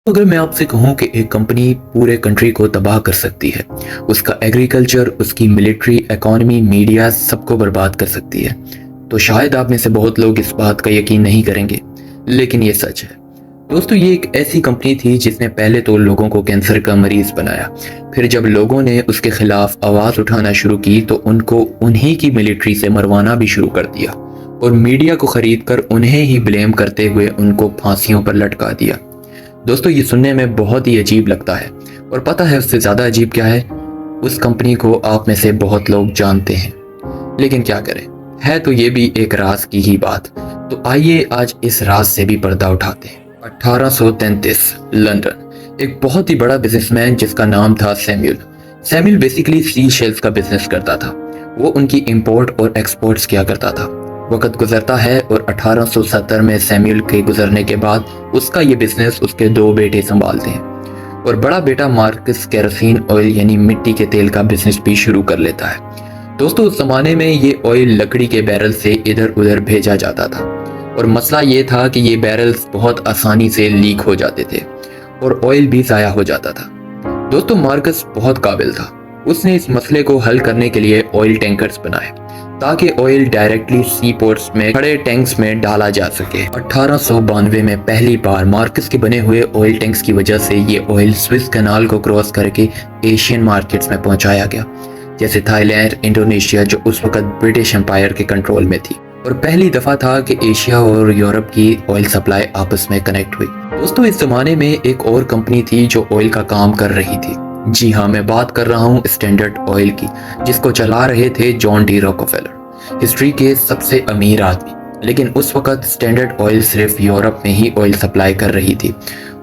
अगर मैं आपसे कहूं कि एक कंपनी पूरे कंट्री को तबाह कर सकती है, उसका एग्रीकल्चर, उसकी मिलिट्री, इकोनॉमी, मीडिया सबको बर्बाद कर सकती है, तो शायद आप में से बहुत लोग इस बात का यकीन नहीं करेंगे, लेकिन ये सच है। दोस्तों, ये एक ऐसी कंपनी थी जिसने पहले तो लोगों को कैंसर का मरीज बनाया। फिर जब लोगों ने उसके खिलाफ आवाज़ उठाना शुरू की तो उनको उन्हीं की मिलिट्री से मरवाना भी शुरू कर दिया और मीडिया को खरीद कर उन्हें ही ब्लेम करते हुए उनको फांसियों पर लटका दिया। दोस्तों, ये सुनने में बहुत ही अजीब लगता है, और पता है उससे ज़्यादा अजीब क्या है? उस कंपनी को आप में से बहुत लोग जानते हैं, लेकिन क्या करें, है तो ये भी एक राज की ही बात। तो आइए आज इस राज से भी पर्दा उठाते हैं। 1833 लंदन, एक बहुत ही बड़ा बिजनेसमैन जिसका नाम था सैमुअल बेसिकली सी शेल्स का बिजनेस करता था। वो उनकी इंपोर्ट और एक्सपोर्ट्स किया करता था। वक्त गुजरता है और 1870 में सैमुअल के गुजरने के बाद उसका ये बिजनेस उसके दो बेटे संभालते हैं, और बड़ा बेटा मार्कस केरोसिन ऑयल यानी मिट्टी के तेल का बिजनेस भी शुरू कर लेता है। दोस्तों, उस जमाने में ये ऑयल लकड़ी के बैरल से इधर उधर भेजा जाता था, और मसला ये था कि ये बैरल्स बहुत आसानी से लीक हो जाते थे और ऑयल भी ज़ाया हो जाता था। दोस्तों, मार्कस बहुत काबिल था। उसने इस मसले को हल करने के लिए ऑयल टैंकर्स बनाए ताकि ऑयल डायरेक्टली सी पोर्ट्स में खड़े टैंक्स में डाला जा सके। 1892 में पहली बार मार्कस के बने हुए ऑयल टैंक्स की वजह से ये ऑयल स्विस कैनाल को क्रॉस करके एशियन मार्केट्स में पहुंचाया गया, जैसे थाईलैंड, इंडोनेशिया, जो उस वक्त ब्रिटिश एम्पायर के कंट्रोल में थी। और पहली दफा था कि एशिया और यूरोप की ऑयल सप्लाई आपस में कनेक्ट हुई। दोस्तों, इस जमाने में एक और कंपनी थी जो ऑयल का काम कर रही थी। जी हाँ, मैं बात कर रहा हूँ स्टैंडर्ड ऑयल की, जिसको चला रहे थे जॉन डी रॉकफेलर, हिस्ट्री के सबसे अमीर आदमी। लेकिन उस वक्त स्टैंडर्ड ऑयल सिर्फ यूरोप में ही ऑयल सप्लाई कर रही थी,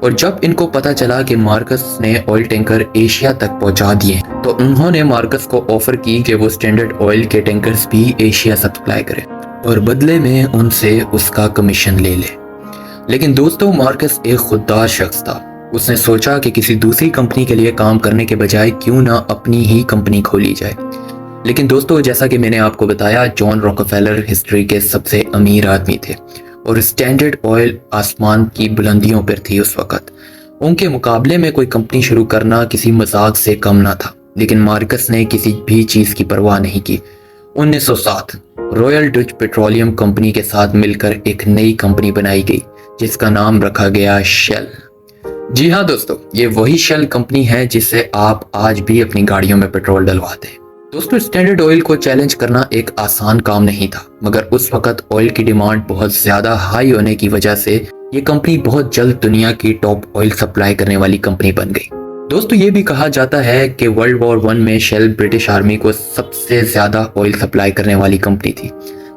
और जब इनको पता चला कि मार्कस ने ऑयल टैंकर एशिया तक पहुंचा दिए तो उन्होंने मार्कस को ऑफर की कि वो स्टैंडर्ड ऑयल के टैंकर्स भी एशिया सप्लाई करें और बदले में उनसे उसका कमीशन ले ले। लेकिन दोस्तों, मार्कस एक खुददार शख्स था। उसने सोचा कि किसी दूसरी कंपनी के लिए काम करने के बजाय क्यों ना अपनी ही कंपनी खोली जाए। लेकिन दोस्तों, जैसा कि मैंने आपको बताया, जॉन रॉकफेलर हिस्ट्री के सबसे अमीर आदमी थे और स्टैंडर्ड ऑयल आसमान की बुलंदियों पर थी उस वक्त। उनके मुकाबले में कोई कंपनी शुरू करना किसी मजाक से कम ना था। लेकिन मार्कस ने किसी भी चीज़ की परवाह नहीं की। 1907 रॉयल डच पेट्रोलियम कंपनी के साथ मिलकर एक नई कंपनी बनाई गई जिसका नाम रखा गया शेल। जी हाँ दोस्तों, ये वही शेल कंपनी है जिससे आप आज भी अपनी गाड़ियों में पेट्रोल डलवाते हैं। दोस्तों, स्टैंडर्ड ऑयल को चैलेंज करना एक आसान काम नहीं था, मगर उस वक्त ऑयल की डिमांड बहुत ज्यादा हाई होने की वजह से ये कंपनी बहुत जल्द दुनिया की टॉप ऑयल सप्लाई करने वाली कंपनी बन गई। दोस्तों, ये भी कहा जाता है कि वर्ल्ड वॉर 1 में शेल ब्रिटिश आर्मी को सबसे ज्यादा ऑयल सप्लाई करने वाली कंपनी थी,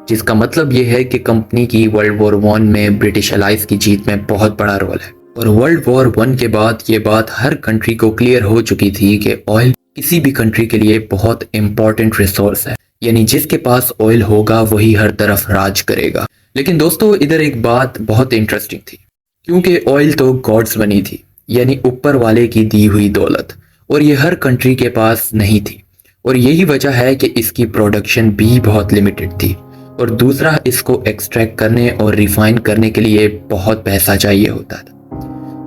जिसका मतलब ये है कि कंपनी की वर्ल्ड वॉर 1 में ब्रिटिश अलाइज की जीत में बहुत बड़ा रोल है। और वर्ल्ड वॉर 1 के बाद ये बात हर कंट्री को क्लियर हो चुकी थी कि ऑयल किसी भी कंट्री के लिए बहुत इंपॉर्टेंट रिसोर्स है, यानी जिसके पास ऑयल होगा वही हर तरफ राज करेगा। लेकिन दोस्तों, इधर एक बात बहुत इंटरेस्टिंग थी, क्योंकि ऑयल तो गॉड्स बनी थी, यानी ऊपर वाले की दी हुई दौलत, और ये हर कंट्री के पास नहीं थी। और यही वजह है कि इसकी प्रोडक्शन भी बहुत लिमिटेड थी, और दूसरा, इसको एक्सट्रैक्ट करने और रिफाइन करने के लिए बहुत पैसा चाहिए होता था।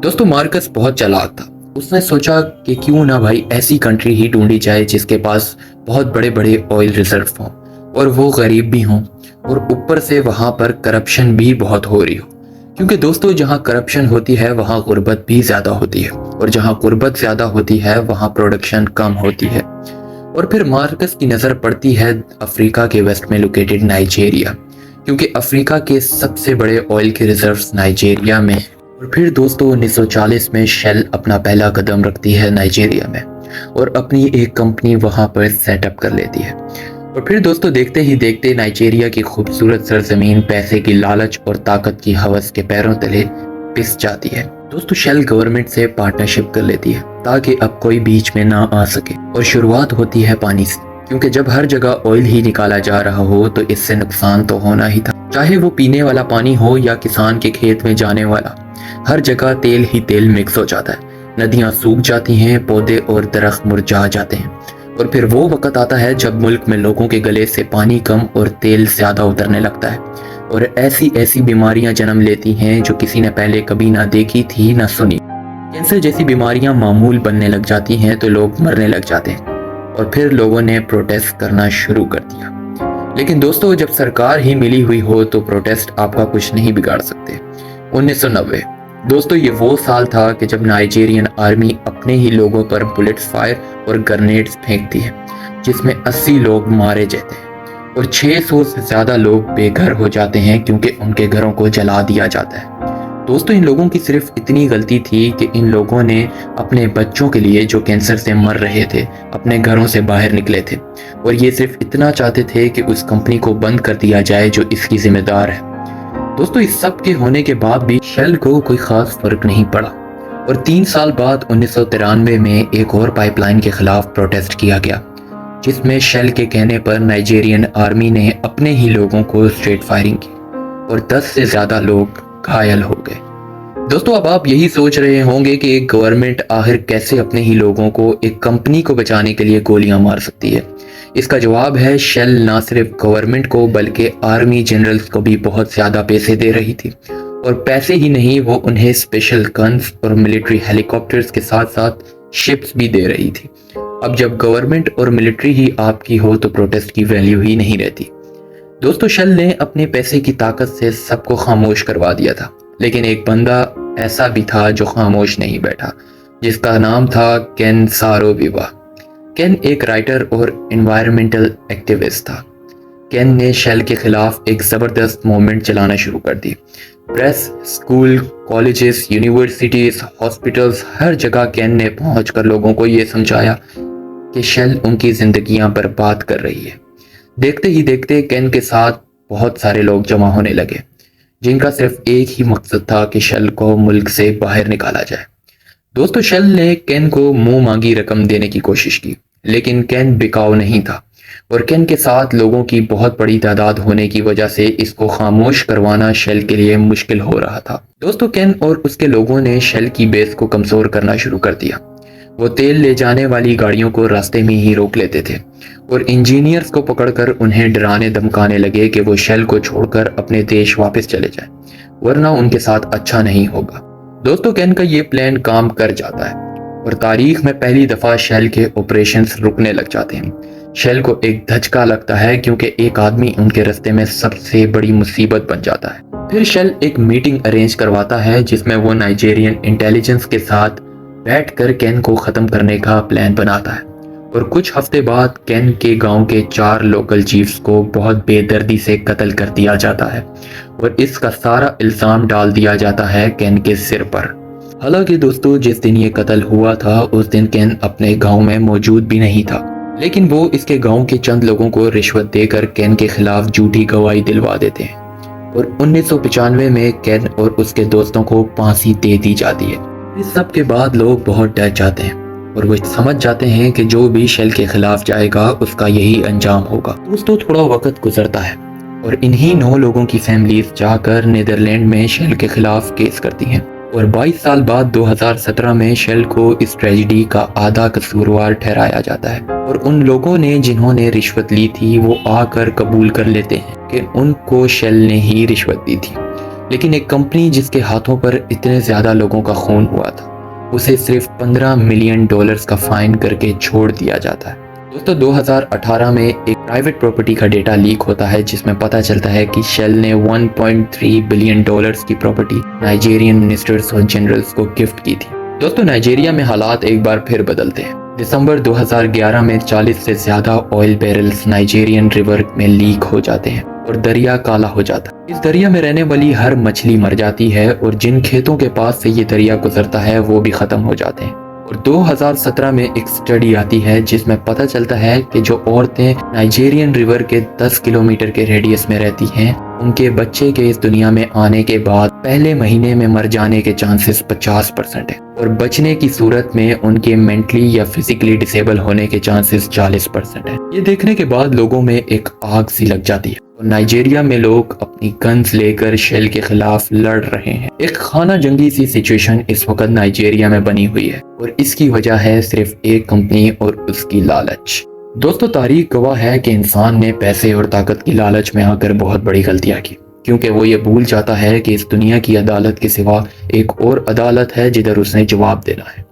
दोस्तों, मार्कस बहुत चालाक था। उसने सोचा कि क्यों ना भाई ऐसी कंट्री ही ढूंढी जाए जिसके पास बहुत बड़े बड़े ऑयल रिजर्व हों और वो गरीब भी हों, और ऊपर से वहाँ पर करप्शन भी बहुत हो रही हो। क्योंकि दोस्तों, जहाँ करप्शन होती है वहाँ गुर्बत भी ज़्यादा होती है, और जहाँ गुर्बत ज़्यादा होती है वहाँ प्रोडक्शन कम होती है। और फिर मार्कस की नज़र पड़ती है अफ्रीका के वेस्ट में लोकेटेड नाइजीरिया, क्योंकि अफ्रीका के सबसे बड़े ऑयल के रिजर्व्स नाइजीरिया में। और फिर दोस्तों, 1940 में शेल अपना पहला कदम रखती है नाइजीरिया में और अपनी एक कंपनी वहाँ पर सेटअप कर लेती है। और फिर दोस्तों, देखते ही देखते नाइजीरिया की खूबसूरत सरजमीन पैसे की लालच और ताकत की हवस के पैरों तले पिस जाती है। दोस्तों, शेल गवर्नमेंट से पार्टनरशिप कर लेती है ताकि अब कोई बीच में ना आ सके, और शुरुआत होती है पानी से, क्योंकि जब हर जगह ऑयल ही निकाला जा रहा हो तो इससे नुकसान तो होना ही था। चाहे वो पीने वाला पानी हो या किसान के खेत में जाने वाला, हर जगह तेल ही तेल मिक्स हो जाता है। नदियां सूख जाती हैं, पौधे और दरख्त मुरझा जाते हैं, और फिर वो वक्त आता है जब मुल्क में लोगों के गले से पानी कम और तेल ज्यादा उतरने लगता है, और ऐसी ऐसी बीमारियां जन्म लेती हैं जो किसी ने पहले कभी ना देखी थी ना सुनी। कैंसर जैसी बीमारियां मामूल बनने लग जाती हैं तो लोग मरने लग जाते हैं और फिर लोगों ने प्रोटेस्ट करना शुरू कर दिया। लेकिन दोस्तों, जब सरकार ही मिली हुई हो तो प्रोटेस्ट आपका कुछ नहीं बिगाड़ सकते। 1990 दोस्तों, ये वो साल था कि जब नाइजीरियन आर्मी अपने ही लोगों पर बुलेट्स फायर और ग्रेनेड्स फेंकती है, जिसमें 80 लोग मारे जाते हैं और 600 से ज़्यादा लोग बेघर हो जाते हैं क्योंकि उनके घरों को जला दिया जाता है। दोस्तों, इन लोगों की सिर्फ इतनी गलती थी कि इन लोगों ने अपने बच्चों के लिए जो कैंसर से मर रहे थे अपने घरों से बाहर निकले थे और ये सिर्फ इतना चाहते थे कि उस कंपनी को बंद कर दिया जाए जो इसकी जिम्मेदार है। दोस्तों, इस सब के होने के बाद भी शेल को कोई खास फर्क नहीं पड़ा और 3 साल बाद 1993 में एक और पाइपलाइन के खिलाफ प्रोटेस्ट किया गया, जिसमें शेल के कहने पर नाइजीरियन आर्मी ने अपने ही लोगों को स्ट्रेट फायरिंग की और 10 से ज़्यादा लोग घायल हो गए। दोस्तों, अब आप यही सोच रहे होंगे कि एक गवर्नमेंट आखिर कैसे अपने ही लोगों को एक कंपनी को बचाने के लिए गोलियां मार सकती है। इसका जवाब है, शेल ना सिर्फ गवर्नमेंट को बल्कि आर्मी जनरल्स को भी बहुत ज़्यादा पैसे दे रही थी और पैसे ही नहीं, वो उन्हें स्पेशल गन्स और मिलिट्री हेलीकॉप्टर्स के साथ साथ शिप्स भी दे रही थी। अब जब गवर्नमेंट और मिलिट्री ही आपकी हो तो प्रोटेस्ट की वैल्यू ही नहीं रहती। दोस्तों, शेल ने अपने पैसे की ताकत से सबको खामोश करवा दिया था, लेकिन एक बंदा ऐसा भी था जो खामोश नहीं बैठा, जिसका नाम था केन सारो-विवा। केन एक राइटर और एनवायरमेंटल एक्टिविस्ट था। केन ने शेल के खिलाफ एक ज़बरदस्त मूवमेंट चलाना शुरू कर दी। Press, school, colleges, universities, hospitals, हर जगह केन ने पहुंचकर लोगों को ये समझाया कि शेल उनकी जिंदगियां बर्बाद कर रही है। देखते ही देखते केन के साथ बहुत सारे लोग जमा होने लगे, जिनका सिर्फ एक ही मकसद था कि शेल को मुल्क से बाहर निकाला जाए। दोस्तों, शेल ने केन को मुंह मांगी रकम देने की कोशिश की, लेकिन केन बिकाऊ नहीं था और केन के साथ लोगों की बहुत बड़ी तादाद होने की वजह से इसको खामोश करवाना शेल के लिए मुश्किल हो रहा था। दोस्तों, केन और उसके लोगों ने शेल की बेस को कमजोर करना शुरू कर दिया। वो तेल ले जाने वाली गाड़ियों को रास्ते में ही रोक लेते थे और इंजीनियर्स को पकड़कर उन्हें डराने धमकाने लगे कि वो शेल को छोड़कर अपने देश वापस चले जाएं, वरना उनके साथ अच्छा नहीं होगा। दोस्तों, केन का ये प्लान काम कर जाता है और तारीख में पहली दफा शेल के ऑपरेशंस रुकने लग जाते हैं। शेल को एक धचका लगता है क्योंकि एक आदमी उनके रास्ते में सबसे बड़ी मुसीबत बन जाता है। फिर शेल एक मीटिंग अरेंज करवाता है जिसमें वो नाइजीरियन इंटेलिजेंस के साथ बैठकर केन को खत्म करने का प्लान बनाता है और कुछ हफ्ते बाद केन के गांव के 4 लोकल चीफ्स को बहुत बेदर्दी से कत्ल कर दिया जाता है और इसका सारा इल्जाम डाल दिया जाता है केन के सिर पर। हालांकि दोस्तों, जिस दिन ये कत्ल हुआ था उस दिन केन अपने गांव में मौजूद भी नहीं था, लेकिन वो इसके गांव के चंद लोगों को रिश्वत देकर केन के खिलाफ झूठी गवाही दिलवा देते हैं और 1995 में केन और उसके दोस्तों को फांसी दे दी जाती है। इस सब के बाद लोग बहुत डर जाते हैं और वो समझ जाते हैं कि जो भी शेल के खिलाफ जाएगा उसका यही अंजाम होगा। दोस्तों, थोड़ा वक्त गुजरता है और इन्हीं 9 लोगों की फैमिलीज जाकर नीदरलैंड में शेल के खिलाफ केस करती हैं और 22 साल बाद 2017 में शेल को इस ट्रेजेडी का आधा कसूरवार ठहराया जाता है और उन लोगों ने जिन्होंने रिश्वत ली थी वो आकर कबूल कर लेते हैं कि उनको शेल ने ही रिश्वत दी थी। लेकिन एक कंपनी जिसके हाथों पर इतने ज्यादा लोगों का खून हुआ था, उसे सिर्फ $15 मिलियन का फाइन करके छोड़ दिया जाता है। दोस्तों, 2018 में एक प्राइवेट प्रॉपर्टी का डेटा लीक होता है जिसमें पता चलता है कि शेल ने $1.3 बिलियन की प्रॉपर्टी नाइजीरियन मिनिस्टर्स और जनरल्स को गिफ्ट की थी। दोस्तों, नाइजीरिया में हालात एक बार फिर बदलते हैं। दिसंबर 2011 में 40 से ज्यादा ऑयल बैरल्स नाइजीरियन रिवर में लीक हो जाते हैं और दरिया काला हो जाता है। इस दरिया में रहने वाली हर मछली मर जाती है और जिन खेतों के पास से ये दरिया गुजरता है वो भी खत्म हो जाते हैं। और 2017 में एक स्टडी आती है जिसमें पता चलता है कि जो औरतें नाइजीरियन रिवर के 10 किलोमीटर के रेडियस में रहती हैं, उनके बच्चे के इस दुनिया में आने के बाद पहले महीने में मर जाने के चांसेस 50% है और बचने की सूरत में उनके मेंटली या फिजिकली डिसेबल होने के चांसेस 40% है। ये देखने के बाद लोगों में एक आग सी लग जाती है और नाइजीरिया में लोग अपनी गन्स लेकर शेल के खिलाफ लड़ रहे हैं। एक खाना जंगी सी सिचुएशन इस वक्त नाइजीरिया में बनी हुई है और इसकी वजह है सिर्फ एक कंपनी और उसकी लालच। दोस्तों, तारीख गवाह है कि इंसान ने पैसे और ताकत की लालच में आकर बहुत बड़ी गलतियां की کیونکہ وہ یہ بھول جاتا ہے کہ اس دنیا کی عدالت کے سوا ایک اور عدالت ہے جدھر اس نے جواب دینا ہے۔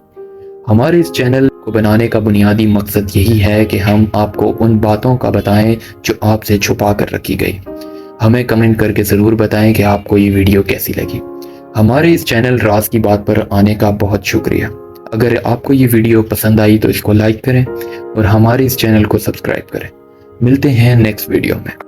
ہمارے اس چینل کو بنانے کا بنیادی مقصد یہی ہے کہ ہم آپ کو ان باتوں کا بتائیں جو آپ سے چھپا کر رکھی گئی۔ ہمیں کمنٹ کر کے ضرور بتائیں کہ آپ کو یہ ویڈیو کیسی لگی۔ ہمارے اس چینل راز کی بات پر آنے کا بہت شکریہ۔ اگر آپ کو یہ ویڈیو پسند آئی تو اس کو لائک کریں اور ہمارے اس چینل کو سبسکرائب کریں۔ ملتے ہیں نیکسٹ ویڈیو میں۔